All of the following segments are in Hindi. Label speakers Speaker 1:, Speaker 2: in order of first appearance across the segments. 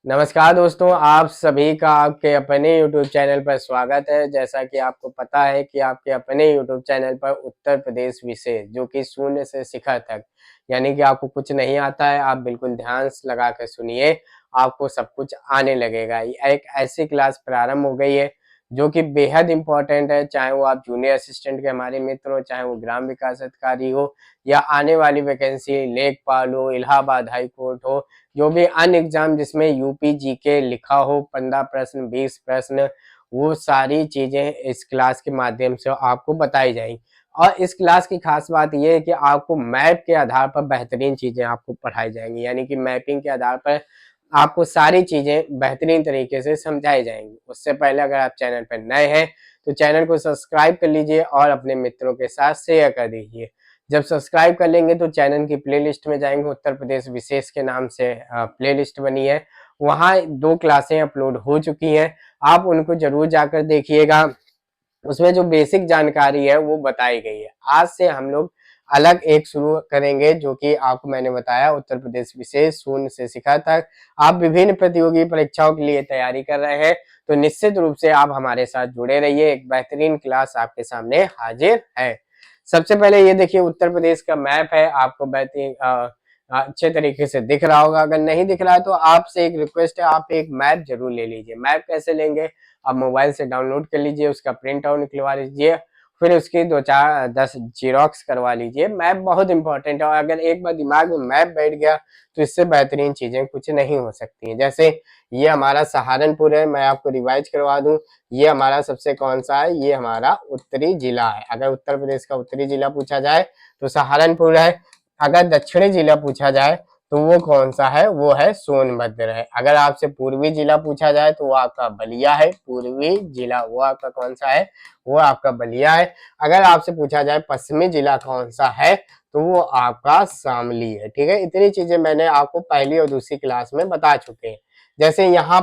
Speaker 1: नमस्कार दोस्तों, आप सभी का आपके अपने YouTube चैनल पर स्वागत है। जैसा कि आपको पता है कि आपके अपने YouTube चैनल पर उत्तर प्रदेश विशेष जो कि शून्य से शिखर तक, यानी कि आपको कुछ नहीं आता है, आप बिल्कुल ध्यान से लगा कर सुनिए, आपको सब कुछ आने लगेगा। ये एक ऐसी क्लास प्रारंभ हो गई है जो कि बेहद इम्पोर्टेंट है, चाहे वो आप जूनियर असिस्टेंट के हमारे मित्र हो, चाहे वो ग्राम विकास अधिकारी हो या आने वाली वैकेंसी लेखपाल हो, इलाहाबाद हाई कोर्ट हो, जो भी अन्य एग्जाम जिसमें यूपी जीके लिखा हो, 15 प्रश्न 20 प्रश्न, वो सारी चीजें इस क्लास के माध्यम से आपको बताई जाएंगी। और इस क्लास की खास बात यह है कि आपको मैप के आधार पर बेहतरीन चीजें आपको पढ़ाई जाएंगी, यानी कि मैपिंग के आधार पर आपको सारी चीजें बेहतरीन तरीके से समझाई जाएंगी। उससे पहले अगर आप चैनल पर नए हैं तो चैनल को सब्सक्राइब कर लीजिए और अपने मित्रों के साथ शेयर कर दीजिए। जब सब्सक्राइब कर लेंगे तो चैनल की प्लेलिस्ट में जाएंगे, उत्तर प्रदेश विशेष के नाम से प्लेलिस्ट बनी है, वहाँ 2 क्लासें अपलोड हो चुकी हैं, आप उनको जरूर जाकर देखिएगा। उसमें जो बेसिक जानकारी है वो बताई गई है। आज से हम लोग अलग एक शुरू करेंगे जो कि आपको मैंने बताया, उत्तर प्रदेश विशेष शून्य से शिखर तक। आप विभिन्न प्रतियोगी परीक्षाओं के लिए तैयारी कर रहे हैं तो निश्चित रूप से आप हमारे साथ जुड़े रहिए, एक बेहतरीन क्लास आपके सामने हाजिर है। सबसे पहले ये देखिए, उत्तर प्रदेश का मैप है, आपको बेहतरीन अच्छे तरीके से दिख रहा होगा। अगर नहीं दिख रहा है तो आपसे एक रिक्वेस्ट है, आप एक मैप जरूर ले लीजिए। मैप कैसे लेंगे, आप मोबाइल से डाउनलोड कर लीजिए, उसका प्रिंट आउट निकलवा लीजिए, फिर उसकी 2-4-10 जीरोक्स करवा लीजिए। मैप बहुत इंपॉर्टेंट है और अगर एक बार दिमाग में मैप बैठ गया तो इससे बेहतरीन चीजें कुछ नहीं हो सकती हैं। जैसे ये हमारा सहारनपुर है, मैं आपको रिवाइज करवा दूं, ये हमारा सबसे कौन सा है, ये हमारा उत्तरी जिला है। अगर उत्तर प्रदेश का उत्तरी जिला पूछा जाए तो सहारनपुर है। अगर दक्षिणी जिला पूछा जाए तो वो कौन सा है, वो है सोनभद्र है। अगर आपसे पूर्वी जिला पूछा जाए तो वो आपका बलिया है। पूर्वी जिला वो आपका कौन सा है, वो आपका बलिया है। अगर आपसे पूछा जाए पश्चिमी जिला कौन सा है तो वो आपका शामली है। ठीक है, इतनी चीजें मैंने आपको पहली और दूसरी क्लास में बता चुके हैं। जैसे यहाँ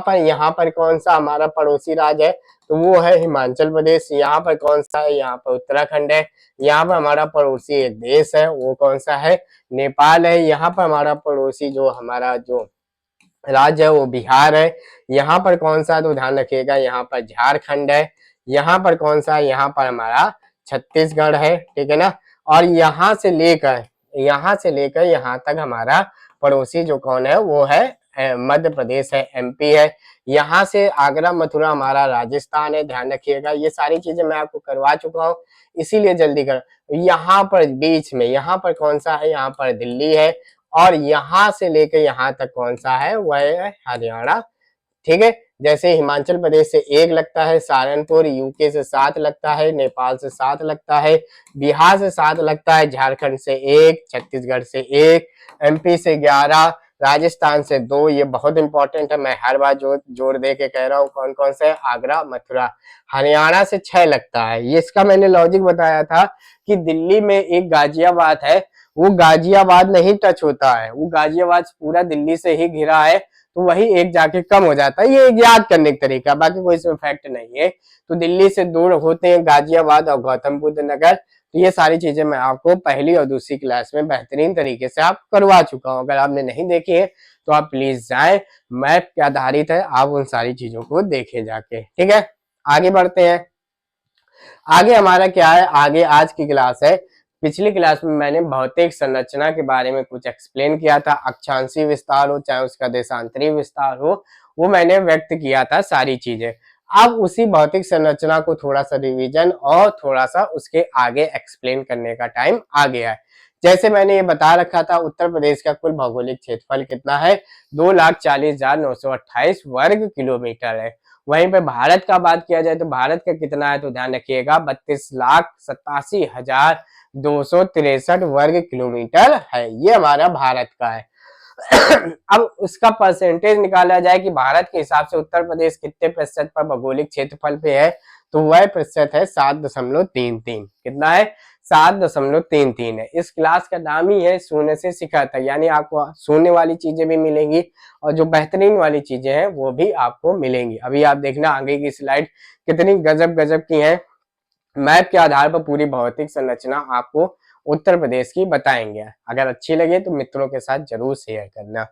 Speaker 1: पर कौन सा हमारा पड़ोसी राज्य है तो वो है हिमाचल प्रदेश। यहाँ पर कौन सा है, यहाँ पर उत्तराखंड है। यहाँ पर हमारा पड़ोसी एक देश है, वो कौन सा है, नेपाल है। यहाँ पर हमारा पड़ोसी जो हमारा जो राज्य है वो बिहार है। यहाँ पर कौन सा, तो ध्यान रखिएगा, यहाँ पर झारखंड है। यहाँ पर कौन सा, यहाँ पर हमारा छत्तीसगढ़ है। ठीक है ना। और यहाँ से लेकर यहाँ तक हमारा पड़ोसी जो कौन है वो है मध्य प्रदेश है, एमपी है। यहाँ से आगरा मथुरा हमारा राजस्थान है, ध्यान रखिएगा। ये सारी चीजें मैं आपको करवा चुका हूँ, इसीलिए जल्दी कर। यहाँ पर बीच में यहाँ पर कौन सा है, यहाँ पर दिल्ली है। और यहाँ से लेकर यहाँ तक कौन सा है, वह है हरियाणा। ठीक है। जैसे हिमाचल प्रदेश से 1 लगता है, सहारनपुर, यूके से 7 लगता है, नेपाल से 7 लगता है, बिहार से 7 लगता है, झारखंड से 1, छत्तीसगढ़ से 1, एमपी से 11, राजस्थान से 2। ये बहुत इंपॉर्टेंट है, मैं हर बार जोड़ दे के कह रहा हूँ। कौन कौन से, आगरा मथुरा। हरियाणा से 6 लगता है। ये इसका मैंने लॉजिक बताया था कि दिल्ली में एक गाजियाबाद है, वो गाजियाबाद नहीं टच होता है, वो गाजियाबाद पूरा दिल्ली से ही घिरा है, तो वही एक जाके कम हो जाता है। ये एक याद करने का तरीका, बाकी कोई इसमें फैक्ट नहीं है। तो दिल्ली से दूर होते हैं गाजियाबाद और गौतम बुद्ध नगर। तो ये सारी चीजें मैं आपको पहली और दूसरी क्लास में बेहतरीन तरीके से आप करवा चुका हूँ। अगर आपने नहीं देखी है तो आप प्लीज जाए, मैप पे आधारित है, आप उन सारी चीजों को देखे जाके। ठीक है, आगे बढ़ते हैं। आगे हमारा क्या है, आगे आज की क्लास है। पिछली क्लास में मैंने भौतिक संरचना के बारे में कुछ एक्सप्लेन किया था, अक्षांशीय विस्तार हो चाहे उसका देशांतरी विस्तार हो, वो मैंने व्यक्त किया था सारी चीजें। अब उसी भौतिक संरचना को थोड़ा सा रिवीजन और थोड़ा सा उसके आगे एक्सप्लेन करने का टाइम आ गया है। जैसे मैंने ये बता रखा था, उत्तर प्रदेश का कुल भौगोलिक क्षेत्रफल कितना है, 2,40,928 वर्ग किलोमीटर है। वहीं पे भारत का बात किया जाए तो भारत का कितना है, तो ध्यान रखिएगा 32,87,263 वर्ग किलोमीटर है। ये हमारा भारत का है। अब उसका परसेंटेज निकाला जाए कि भारत के हिसाब से उत्तर प्रदेश कितने प्रतिशत पर भौगोलिक क्षेत्रफल पे है, तो वह प्रतिशत है 7.33। कितना है, 7.33 है। इस क्लास का नाम ही है शून्य से शिखर तक, यानी आपको शून्य वाली चीजें भी मिलेंगी और जो बेहतरीन वाली चीजें हैं वो भी आपको मिलेंगी। अभी आप देखना आगे की स्लाइड कितनी गजब गजब की है। मैप के आधार पर पूरी भौतिक संरचना आपको उत्तर प्रदेश की बताएंगे। अगर अच्छी लगे तो मित्रों के साथ जरूर शेयर करना।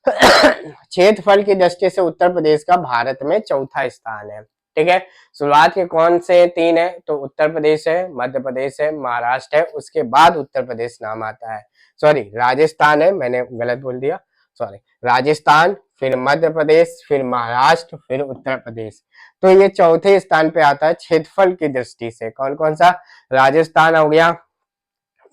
Speaker 1: क्षेत्रफल की दृष्टि से उत्तर प्रदेश का भारत में चौथा स्थान है। ठीक है, शुरुआत के कौन से तीन है, तो उत्तर प्रदेश है, मध्य प्रदेश है, महाराष्ट्र है, उसके बाद उत्तर प्रदेश नाम आता है। सॉरी, राजस्थान है, मैंने गलत बोल दिया, सॉरी, राजस्थान, फिर मध्य प्रदेश, फिर महाराष्ट्र, फिर उत्तर प्रदेश। तो ये चौथे स्थान पे आता है क्षेत्रफल की दृष्टि से। कौन कौन सा, राजस्थान हो गया,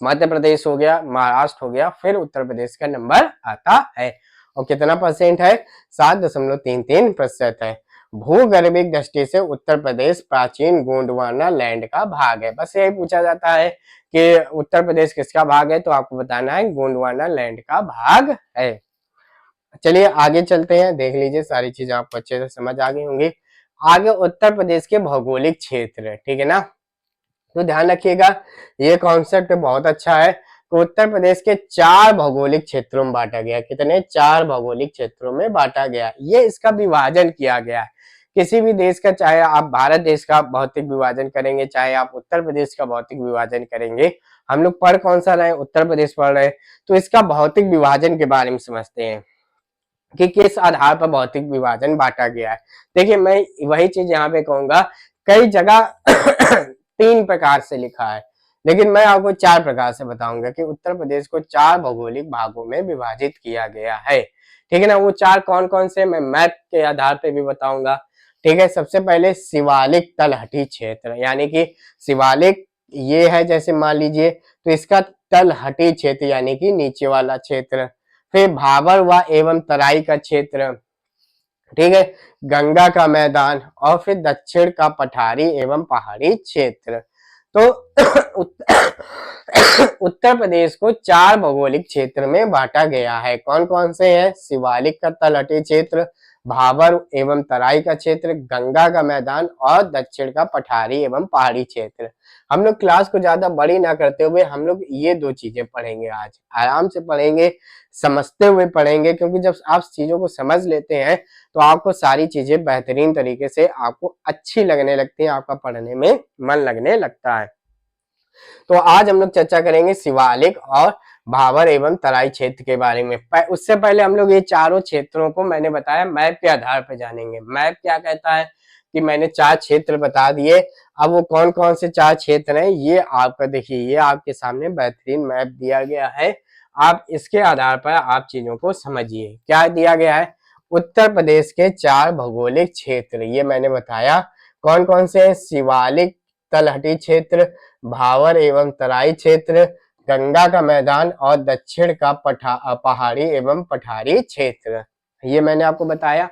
Speaker 1: मध्य प्रदेश हो गया, महाराष्ट्र हो गया, फिर उत्तर प्रदेश का नंबर आता है। और कितना परसेंट है, 7.33% है। भूगर्भिक दृष्टि से उत्तर प्रदेश प्राचीन गोंडवाना लैंड का भाग है। बस यही पूछा जाता है कि उत्तर प्रदेश किसका भाग है, तो आपको बताना है गोंडवाना लैंड का भाग है। चलिए आगे चलते हैं, देख लीजिए सारी चीजें आपको अच्छे से समझ आ गई होंगी। आगे उत्तर प्रदेश के भौगोलिक क्षेत्र, ठीक है ना, तो ध्यान रखिएगा, ये कॉन्सेप्ट बहुत अच्छा है। तो उत्तर प्रदेश के 4 भौगोलिक क्षेत्रों में बांटा गया। कितने, 4 भौगोलिक क्षेत्रों में बांटा गया। ये इसका विभाजन किया गया है। किसी भी देश का, चाहे आप भारत देश का भौतिक विभाजन करेंगे, चाहे आप उत्तर प्रदेश का भौतिक विभाजन करेंगे, हम लोग पढ़ कौन सा रहे, उत्तर प्रदेश पढ़ रहे, तो इसका भौतिक विभाजन के बारे में समझते हैं कि किस आधार पर भौतिक विभाजन बांटा गया है। देखिए, मैं वही चीज यहाँ पे कहूंगा, कई जगह 3 प्रकार से लिखा है, लेकिन मैं आपको 4 प्रकार से बताऊंगा कि उत्तर प्रदेश को 4 भौगोलिक भागों में विभाजित किया गया है। ठीक है ना, वो 4 कौन कौन से मैं मैप के आधार पे भी बताऊंगा। ठीक है, सबसे पहले शिवालिक तलहटी क्षेत्र, यानी कि शिवालिक ये है, जैसे मान लीजिए, तो इसका तलहटी क्षेत्र यानी कि नीचे वाला क्षेत्र। फिर भाबर व एवं तराई का क्षेत्र, ठीक है, गंगा का मैदान, और फिर दक्षिण का पठारी एवं पहाड़ी क्षेत्र। तो उत्तर प्रदेश को 4 भौगोलिक क्षेत्र में बांटा गया है। कौन कौन से हैं, शिवालिक का तलहटी क्षेत्र, भाबर एवं तराई का क्षेत्र, गंगा का मैदान, और दक्षिण का पठारी एवं पहाड़ी क्षेत्र। हम लोग क्लास को ज्यादा बड़ी ना करते हुए हम लोग ये 2 चीजें पढ़ेंगे, आज आराम से पढ़ेंगे, समझते हुए पढ़ेंगे, क्योंकि जब आप चीजों को समझ लेते हैं तो आपको सारी चीजें बेहतरीन तरीके से आपको अच्छी लगने लगती हैं, आपका पढ़ने में मन लगने लगता है। तो आज हम लोग चर्चा करेंगे शिवालिक और भाबर एवं तराई क्षेत्र के बारे में। उससे पहले हम लोग ये चारों क्षेत्रों को मैंने बताया मैप के आधार पर जानेंगे। मैप क्या कहता है कि मैंने 4 क्षेत्र बता दिए, अब वो कौन कौन से 4 क्षेत्र हैं ये आपका देखिए, ये आपके सामने बेहतरीन मैप दिया गया है। आप इसके आधार पर आप चीजों को समझिए। क्या दिया गया है, उत्तर प्रदेश के 4 भौगोलिक क्षेत्र, ये मैंने बताया कौन कौन से, शिवालिक तलहटी क्षेत्र, भावर एवं तराई क्षेत्र, गंगा का मैदान, और दक्षिण का पहाड़ी एवं पठारी क्षेत्र, ये मैंने आपको बताया।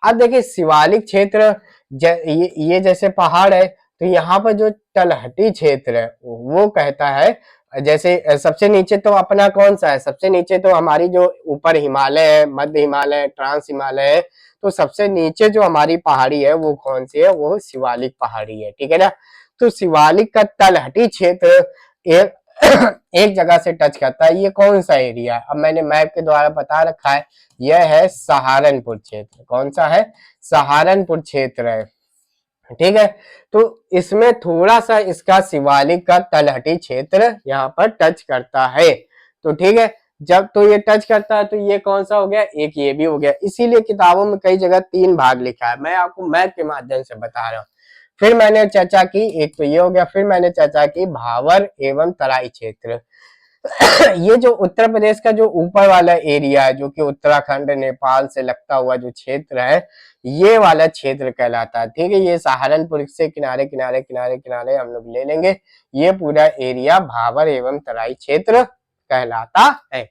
Speaker 1: अब देखिए शिवालिक क्षेत्र, ये जैसे पहाड़ है, तो यहाँ पर जो तलहटी क्षेत्र है वो कहता है, जैसे सबसे नीचे तो अपना कौन सा है, सबसे नीचे तो हमारी जो ऊपर हिमालय है, मध्य हिमालय है, ट्रांस हिमालय है, तो सबसे नीचे जो हमारी पहाड़ी है वो कौन सी है, वो शिवालिक पहाड़ी है। ठीक है ना, तो शिवालिक का तलहटी क्षेत्र एक एक जगह से टच करता है, ये कौन सा एरिया है, अब मैंने मैप के द्वारा बता रखा है, यह है सहारनपुर क्षेत्र। कौन सा है, सहारनपुर क्षेत्र है। ठीक है, तो इसमें थोड़ा सा इसका शिवालिक का तलहटी क्षेत्र यहाँ पर टच करता है। तो ठीक है, जब तो ये टच करता है तो ये कौन सा हो गया, एक ये भी हो गया। इसीलिए किताबों में कई जगह 3 भाग लिखा है, मैं आपको मैप के माध्यम से बता रहा हूँ। फिर मैंने चर्चा की, एक तो ये हो गया, फिर मैंने चर्चा की भावर एवं तराई क्षेत्र। ये जो उत्तर प्रदेश का जो ऊपर वाला एरिया है, जो कि उत्तराखंड नेपाल से लगता हुआ जो क्षेत्र है, ये वाला क्षेत्र कहलाता है। ठीक है, ये सहारनपुर से किनारे किनारे किनारे किनारे हम लोग ले लेंगे, ये पूरा एरिया भावर एवं तराई क्षेत्र कहलाता है।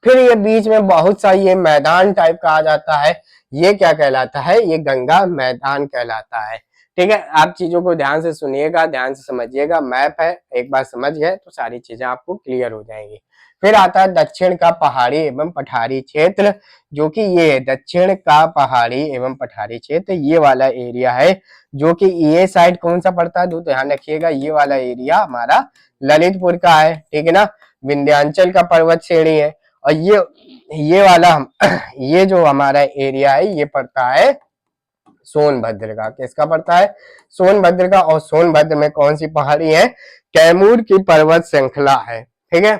Speaker 1: फिर ये बीच में बहुत सा ये मैदान टाइप का आ जाता है, ये क्या कहलाता है, ये गंगा मैदान कहलाता है। ठीक है, आप चीजों को ध्यान से सुनिएगा, ध्यान से समझिएगा, मैप है, एक बार समझ गए तो सारी चीजें आपको क्लियर हो जाएंगी। फिर आता है दक्षिण का पहाड़ी एवं पठारी क्षेत्र, जो कि ये दक्षिण का पहाड़ी एवं पठारी क्षेत्र, ये वाला एरिया है, जो कि ये साइड कौन सा पड़ता है, तो ध्यान रखिएगा, ये वाला एरिया हमारा ललितपुर का है। ठीक है ना, विंध्याचल का पर्वत श्रेणी है, और ये वाला ये जो हमारा एरिया है ये पड़ता है सोनभद्र का। किसका पड़ता है, सोनभद्र का। और सोनभद्र में कौन सी पहाड़ी है, कैमूर की पर्वत श्रृंखला है। ठीक है,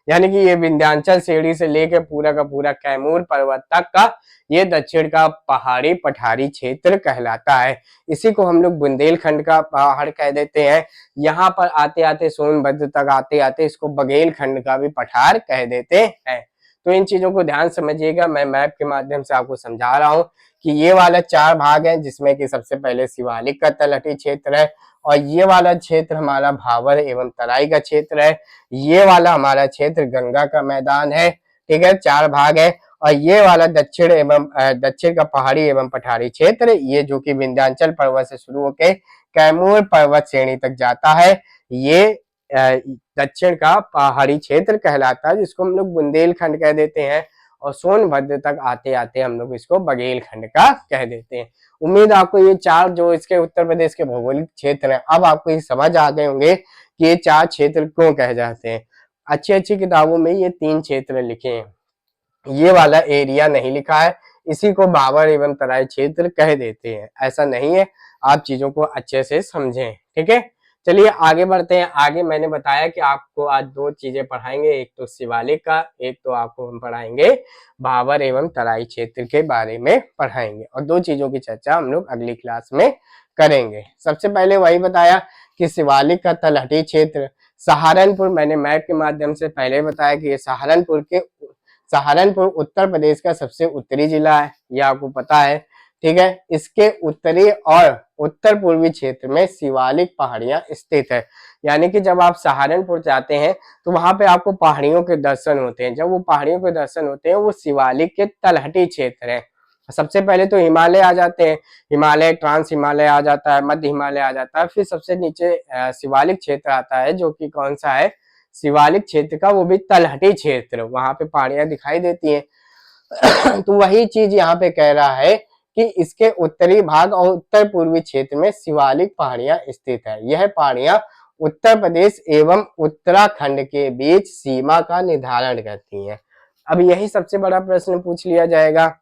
Speaker 1: यानी कि ये विंध्याचल श्रेणी से लेकर पूरा का पूरा कैमूर पर्वत तक का ये दक्षिण का पहाड़ी पठारी क्षेत्र कहलाता है। इसी को हम लोग बुंदेलखंड का पहाड़ कह देते हैं। यहाँ पर आते आते सोनभद्र तक आते आते इसको बघेलखंड का भी पठार कह देते हैं। तो इन चीजों को ध्यान समझिएगा, मैं मैप के माध्यम से आपको समझा रहा हूँ कि ये वाला 4 भाग है, जिसमें कि सबसे पहले शिवालिक का तलहटी क्षेत्र है, और ये वाला क्षेत्र हमारा भावर एवं तराई का क्षेत्र है, ये वाला हमारा क्षेत्र गंगा का मैदान है। ठीक है, 4 भाग है। और ये वाला दक्षिण का पहाड़ी एवं पठारी क्षेत्र, ये जो कि विंध्याचल पर्वत से शुरू होकर कैमूर पर्वत श्रेणी तक जाता है, ये दक्षिण का पहाड़ी क्षेत्र कहलाता है, जिसको हम लोग बुंदेलखंड कह देते हैं। और सोनभद्र तक आते आते हम लोग इसको बघेलखंड का कह देते हैं। उम्मीद आपको ये 4 जो इसके उत्तर प्रदेश के भौगोलिक क्षेत्र हैं, अब आपको ये समझ आ गए होंगे कि ये 4 क्षेत्र क्यों कहे जाते हैं। अच्छी अच्छी किताबों में ये 3 क्षेत्र लिखे हैं, ये वाला एरिया नहीं लिखा है, इसी को भावर एवं तराई क्षेत्र कह देते हैं। ऐसा नहीं है, आप चीजों को अच्छे से समझें। ठीक है, चलिए आगे बढ़ते हैं। आगे मैंने बताया कि आपको आज 2 चीजें पढ़ाएंगे, एक तो शिवालिक का, एक तो आपको हम पढ़ाएंगे भावर एवं तराई क्षेत्र के बारे में पढ़ाएंगे, और 2 चीजों की चर्चा हम लोग अगली क्लास में करेंगे। सबसे पहले वही बताया कि शिवालिक का तलहटी क्षेत्र सहारनपुर, मैंने मैप के माध्यम से पहले बताया कि ये सहारनपुर उत्तर प्रदेश का सबसे उत्तरी जिला है, ये आपको पता है। ठीक है, इसके उत्तरी और उत्तर पूर्वी क्षेत्र में शिवालिक पहाड़ियां स्थित है। यानी कि जब आप सहारनपुर जाते हैं तो वहां पे आपको पहाड़ियों के दर्शन होते हैं। जब वो पहाड़ियों के दर्शन होते हैं, वो शिवालिक के तलहटी क्षेत्र है। सबसे पहले तो हिमालय आ जाते हैं, हिमालय, ट्रांस हिमालय आ जाता है, मध्य हिमालय आ जाता है, फिर सबसे नीचे शिवालिक क्षेत्र आता है, जो कि कौन सा है, शिवालिक क्षेत्र का, वो भी तलहटी क्षेत्र, वहां पे पहाड़ियां दिखाई देती हैं। तो वही चीज यहाँ पे कह रहा है कि इसके उत्तरी भाग और उत्तर पूर्वी क्षेत्र में शिवालिक पहाड़ियां स्थित है। यह पहाड़ियां उत्तर प्रदेश एवं उत्तराखंड के बीच सीमा का निर्धारण करती हैं। अब यही सबसे बड़ा प्रश्न पूछ लिया जाएगा,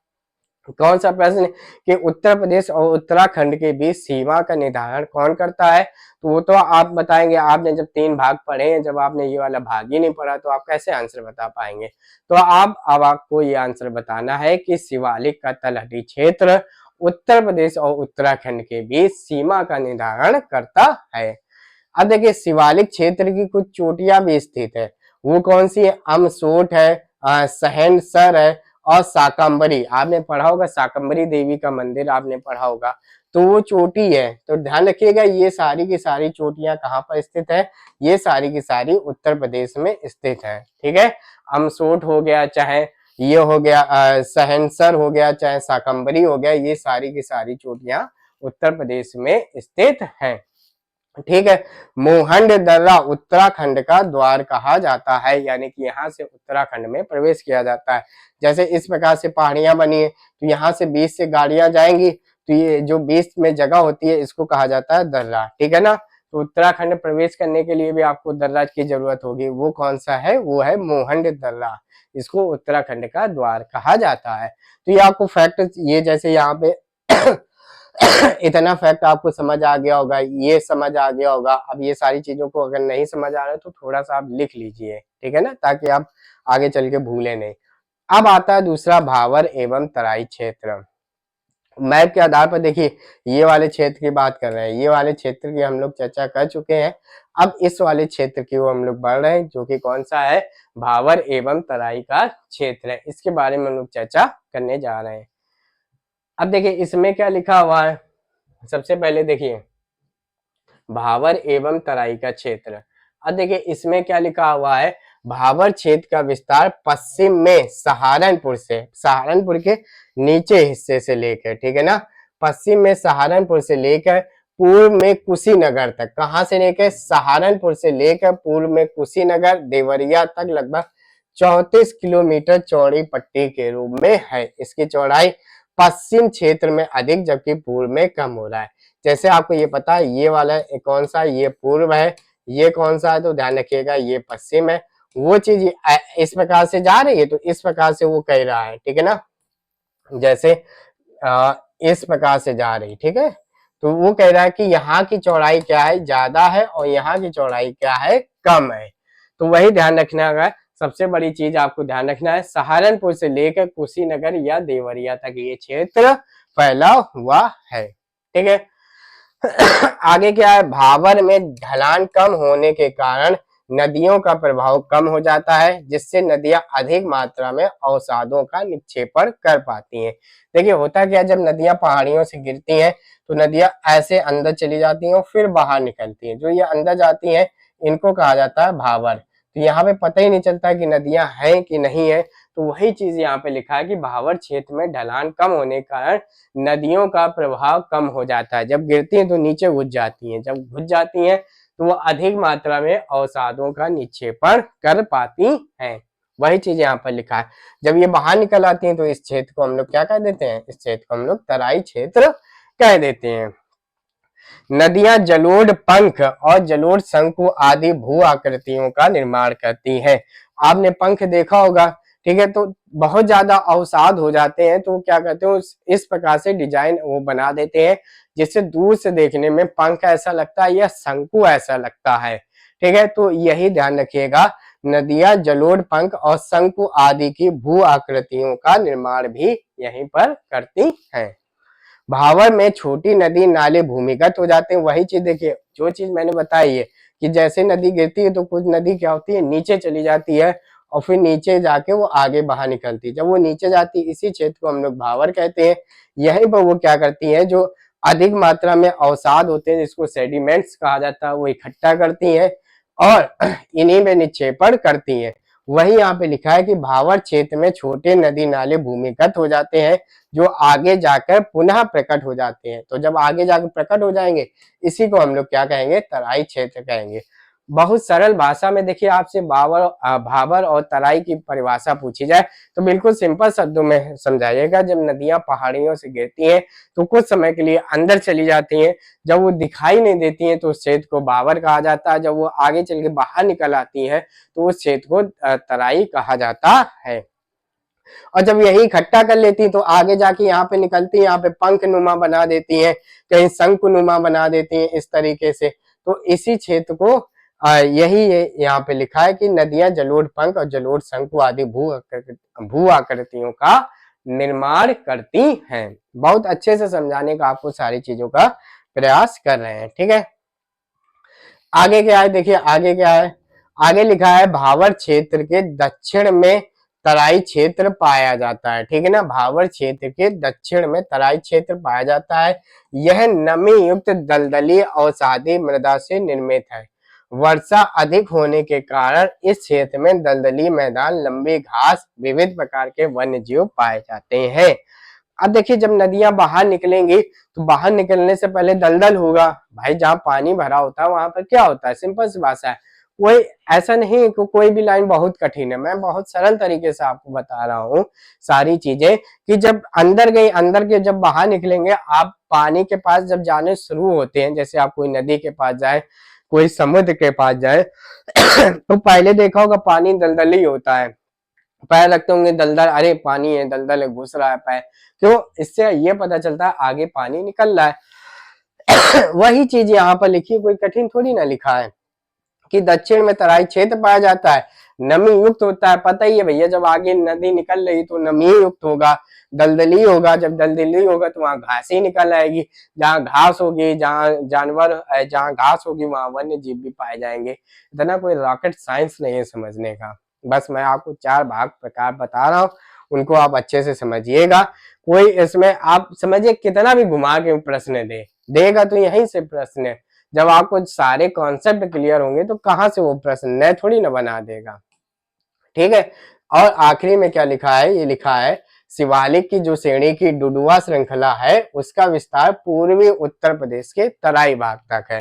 Speaker 1: कौन सा प्रश्न, कि उत्तर प्रदेश और उत्तराखंड के बीच सीमा का निर्धारण कौन करता है। तो वो तो आप बताएंगे, आपने जब 3 भाग पढ़े हैं, जब आपने ये वाला भाग ही नहीं पढ़ा तो आप कैसे आंसर बता पाएंगे। तो अब आपको ये आंसर बताना है कि शिवालिक का तलहटी क्षेत्र उत्तर प्रदेश और उत्तराखंड के बीच सीमा का निर्धारण करता है। अब देखिए, शिवालिक क्षेत्र की कुछ चोटियां भी स्थित है, वो कौन सी है, अमसोट है, सहनसर है, और शाकंभरी, आपने पढ़ा होगा, शाकंभरी देवी का मंदिर आपने पढ़ा होगा, तो वो चोटी है। तो ध्यान रखिएगा, ये सारी की सारी चोटियां कहाँ पर स्थित है, ये सारी की सारी उत्तर प्रदेश में स्थित है। ठीक है, अमसोट हो गया, चाहे ये हो गया सहनसर हो गया, चाहे शाकंभरी हो गया, ये सारी की सारी चोटियां उत्तर प्रदेश में स्थित हैं। ठीक है, मोहंड दर्रा उत्तराखंड का द्वार कहा जाता है, यानी कि यहाँ से उत्तराखंड में प्रवेश किया जाता है। जैसे इस प्रकार से पहाड़ियां बनी है, तो यहाँ से बीच से गाड़ियां जाएंगी, तो ये जो बीच में जगह होती है, इसको कहा जाता है दर्रा। ठीक है ना, तो उत्तराखंड प्रवेश करने के लिए भी आपको दर्रा की जरूरत होगी, वो कौन सा है, वो है मोहंड दर्रा, इसको उत्तराखंड का द्वार कहा जाता है। तो ये आपको फैक्ट, ये जैसे यहाँ पे इतना फैक्ट आपको समझ आ गया होगा, ये समझ आ गया होगा। अब ये सारी चीजों को अगर नहीं समझ आ रहा है तो थोड़ा सा आप लिख लीजिए, ठीक है ना, ताकि आप आगे चल के भूले नहीं। अब आता है दूसरा, भावर एवं तराई क्षेत्र। मैप के आधार पर देखिए, ये वाले क्षेत्र की बात कर रहे हैं, ये वाले क्षेत्र की हम लोग चर्चा कर चुके हैं। अब इस वाले क्षेत्र की वो हम लोग बढ़ रहे हैं, जो कि कौन सा है, भावर एवं तराई का क्षेत्र है। इसके बारे में हम लोग चर्चा करने जा रहे हैं। अब देखिए इसमें क्या लिखा हुआ है, सबसे पहले देखिए भावर एवं तराई का क्षेत्र। अब देखिए इसमें क्या लिखा हुआ है, भावर क्षेत्र का विस्तार पश्चिम में सहारनपुर के नीचे हिस्से से लेकर, ठीक है ना, पश्चिम में सहारनपुर से लेकर पूर्व में कुशीनगर तक, कहां से लेकर, सहारनपुर से लेकर पूर्व में कुशीनगर देवरिया तक लगभग 34 किलोमीटर चौड़ी पट्टी के रूप में है। इसकी चौड़ाई पश्चिम क्षेत्र में अधिक जबकि पूर्व में कम हो रहा है। जैसे आपको ये पता है, ये वाला कौन सा, ये पूर्व है, ये कौन सा है, तो ध्यान रखिएगा ये पश्चिम है। वो चीज इस प्रकार से जा रही है, तो इस प्रकार से वो कह रहा है, ठीक है ना, जैसे इस प्रकार से जा रही, ठीक है, तो वो कह रहा है कि यहाँ की चौड़ाई क्या है, ज्यादा है, और यहाँ की चौड़ाई क्या है, कम है। तो वही ध्यान रखना है। सबसे बड़ी चीज आपको ध्यान रखना है, सहारनपुर से लेकर कुशीनगर या देवरिया तक ये क्षेत्र फैला हुआ है। ठीक है। आगे क्या है, भाबर में ढलान कम होने के कारण नदियों का प्रभाव कम हो जाता है, जिससे नदियां अधिक मात्रा में अवसादों का निक्षेपण कर पाती हैं। देखिए होता क्या है, जब नदियां पहाड़ियों से गिरती हैं तो नदियां ऐसे अंदर चली जाती हैं और फिर बाहर निकलती हैं। जो ये अंदर जाती हैं इनको कहा जाता है भाबर। तो यहाँ पे पता ही नहीं चलता कि नदियां हैं कि नहीं है। तो वही चीज यहाँ पे लिखा है कि भाबर क्षेत्र में ढलान कम होने के कारण नदियों का प्रभाव कम हो जाता है। जब गिरती हैं तो नीचे घुस जाती हैं, जब घुस जाती हैं तो वह अधिक मात्रा में अवसादों का निक्षेपण कर पाती हैं। वही चीज यहाँ पर लिखा है। जब ये बाहर निकल आती हैं तो इस क्षेत्र को हम लोग क्या कह देते हैं, इस क्षेत्र को हम लोग तराई क्षेत्र कह देते हैं। नदियां जलोढ़ पंख और जलोढ़ शंकु आदि भू आकृतियों का निर्माण करती हैं। आपने पंख देखा होगा, ठीक है, तो बहुत ज्यादा अवसाद हो जाते हैं तो क्या कहते हैं, इस प्रकार से डिजाइन वो बना देते हैं जिससे दूर से देखने में पंख ऐसा लगता है या शंकु ऐसा लगता है। ठीक है, तो यही ध्यान रखिएगा, नदियां जलोढ़ पंख और शंकु आदि की भू आकृतियों का निर्माण भी यहीं पर करती हैं। भावर में छोटी नदी नाले भूमिगत हो जाते हैं। वही चीज देखिए, जो चीज मैंने बताई है कि जैसे नदी गिरती है तो कुछ नदी क्या होती है, नीचे चली जाती है और फिर नीचे जाके वो आगे बाहर निकलती है। जब वो नीचे जाती है इसी क्षेत्र को हम लोग भावर कहते हैं। यहीं पर वो क्या करती है, जो अधिक मात्रा में अवसाद होते हैं जिसको सेडिमेंट्स कहा जाता है, वो इकट्ठा करती है और इन्हीं में निक्षेपण करती है। वही यहाँ पे लिखा है कि भावर क्षेत्र में छोटे नदी नाले भूमिगत हो जाते हैं जो आगे जाकर पुनः प्रकट हो जाते हैं। तो जब आगे जाकर प्रकट हो जाएंगे इसी को हम लोग क्या कहेंगे, तराई क्षेत्र कहेंगे। बहुत सरल भाषा में देखिए आपसे भाबर और तराई की परिभाषा पूछी जाए तो बिल्कुल सिंपल शब्दों में समझाइएगा। जब नदियां पहाड़ियों से गिरती हैं तो कुछ समय के लिए अंदर चली जाती हैं, जब वो दिखाई नहीं देती हैं तो उस क्षेत्र को भाबर कहा जाता है। जब वो आगे चल के बाहर निकल आती है तो उस क्षेत्र को तराई कहा जाता है। और जब यही इकट्ठा कर लेती है तो आगे जाके यहाँ पे निकलती है, यहाँ पे पंख नुमा बना देती है, कहीं शंख नुमा बना देती है इस तरीके से। तो इसी क्षेत्र को यही यहाँ पे लिखा है कि नदियां जलोढ़ पंख और जलोढ़ शंकु आदि भू आकृतियों का निर्माण करती हैं। बहुत अच्छे से समझाने का आपको सारी चीजों का प्रयास कर रहे हैं। ठीक है, आगे क्या है, देखिए आगे क्या है, आगे लिखा है भावर क्षेत्र के दक्षिण में तराई क्षेत्र पाया जाता है। ठीक है ना, भावर क्षेत्र के दक्षिण में तराई क्षेत्र पाया जाता है। यह नमी युक्त दलदली अवसादी मृदा से निर्मित है। वर्षा अधिक होने के कारण इस क्षेत्र में दलदली मैदान, लंबी घास, विविध प्रकार के वन्य जीव पाए जाते हैं। अब देखिए जब नदियां बाहर निकलेंगी तो बाहर निकलने से पहले दलदल होगा। भाई जहाँ पानी भरा होता है वहां पर क्या होता है, सिंपल सी भाषा है, कोई ऐसा नहीं कि कोई भी लाइन बहुत कठिन है। मैं बहुत सरल तरीके से आपको बता रहा हूँ सारी चीजें कि जब अंदर गई, अंदर के जब बाहर निकलेंगे, आप पानी के पास जब जाने शुरू होते हैं, जैसे आप कोई नदी के पास जाए, कोई समुद्र के पास जाए तो पहले देखा होगा पानी दलदल ही होता है। पैर रखते होंगे दलदल, अरे पानी है, दलदल है, घुस रहा है पैर, क्यों, इससे ये पता चलता है आगे पानी निकल रहा है। वही चीज यहाँ पर लिखी, कोई कठिन थोड़ी ना लिखा है कि दक्षिण में तराई क्षेत्र पाया जाता है, नमी युक्त होता है। पता ही है भैया, जब आगे नदी निकल रही तो नमी युक्त होगा, दलदली होगा। जब दलदली होगा तो वहां घास ही निकल आएगी। जहाँ घास होगी, जहाँ जानवर, जहाँ घास होगी वहां वन्य जीव भी पाए जाएंगे। इतना कोई रॉकेट साइंस नहीं है समझने का। बस मैं आपको 4 भाग प्रकार बता रहा हूँ, उनको आप अच्छे से समझिएगा। कोई इसमें आप समझिए कितना भी घुमा के प्रश्न देगा तो यहीं से प्रश्न है। जब आपको सारे कॉन्सेप्ट क्लियर होंगे तो कहां से वो प्रश्न नए थोड़ी ना बना देगा। ठीक है, और आखिरी में क्या लिखा है, ये लिखा है शिवालिक की जो श्रेणी की डुडुआ श्रृंखला है उसका विस्तार पूर्वी उत्तर प्रदेश के तराई भाग तक है।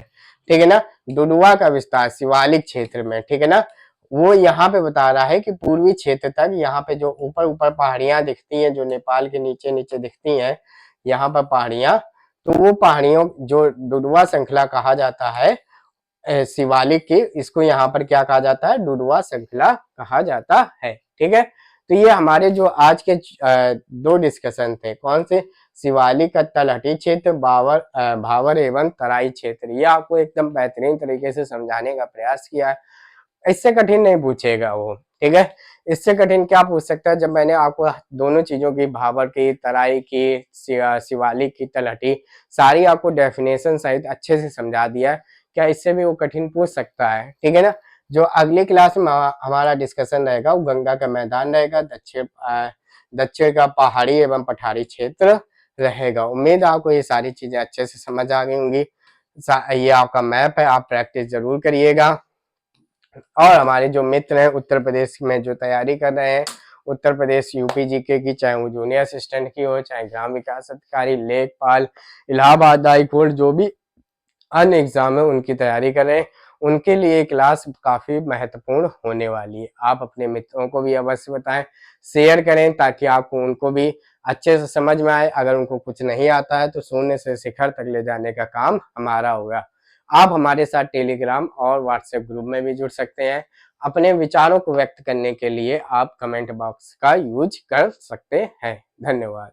Speaker 1: ठीक है ना, डुडुआ का विस्तार शिवालिक क्षेत्र में, ठीक है ना, वो यहाँ पे बता रहा है कि पूर्वी क्षेत्र तक, यहाँ पे जो ऊपर ऊपर पहाड़ियां दिखती हैं, जो नेपाल के नीचे नीचे दिखती हैं यहाँ पर पहाड़ियां, तो वो पहाड़ियों जो डुडुआ श्रृंखला कहा जाता है शिवालिक की, इसको यहाँ पर क्या कहा जाता है, डुडुआ श्रृंखला कहा जाता है। ठीक है, तो ये हमारे जो आज के 2 डिस्कशन थे, कौन से, शिवालिक का तलहटी क्षेत्र, भावर एवं तराई क्षेत्र, ये आपको एकदम बेहतरीन तरीके से समझाने का प्रयास किया है। इससे कठिन नहीं पूछेगा वो। ठीक है। इससे कठिन क्या पूछ सकता है, जब मैंने आपको दोनों चीजों की, भाबर की, तराई की, शिवालिक की, तलहटी, सारी आपको डेफिनेशन सहित अच्छे से समझा दिया है, क्या इससे भी वो कठिन पूछ सकता है? ठीक है ना। जो अगली क्लास में हमारा डिस्कशन रहेगा वो गंगा का मैदान रहेगा, दक्षिण का पहाड़ी एवं पठारी क्षेत्र रहेगा। उम्मीद है आपको ये सारी चीजें अच्छे से समझ आ गई होंगी। ये आपका मैप है, आप प्रैक्टिस जरूर करिएगा। और हमारे जो मित्र हैं उत्तर प्रदेश में जो तैयारी कर रहे हैं, उत्तर प्रदेश यूपी जीके की, चाहे वो जूनियर असिस्टेंट की हो, चाहे ग्राम विकास अधिकारी, लेखपाल, इलाहाबाद हाई कोर्ट, जो भी अन्य एग्जाम है उनकी तैयारी कर रहे हैं, उनके लिए क्लास काफी महत्वपूर्ण होने वाली है। आप अपने मित्रों को भी अवश्य बताएं, शेयर करें, ताकि आपको उनको भी अच्छे से समझ में आए। अगर उनको कुछ नहीं आता है तो शून्य से शिखर तक ले जाने का काम हमारा होगा। आप हमारे साथ टेलीग्राम और व्हाट्सएप ग्रुप में भी जुड़ सकते हैं। अपने विचारों को व्यक्त करने के लिए आप कमेंट बॉक्स का यूज कर सकते हैं। धन्यवाद।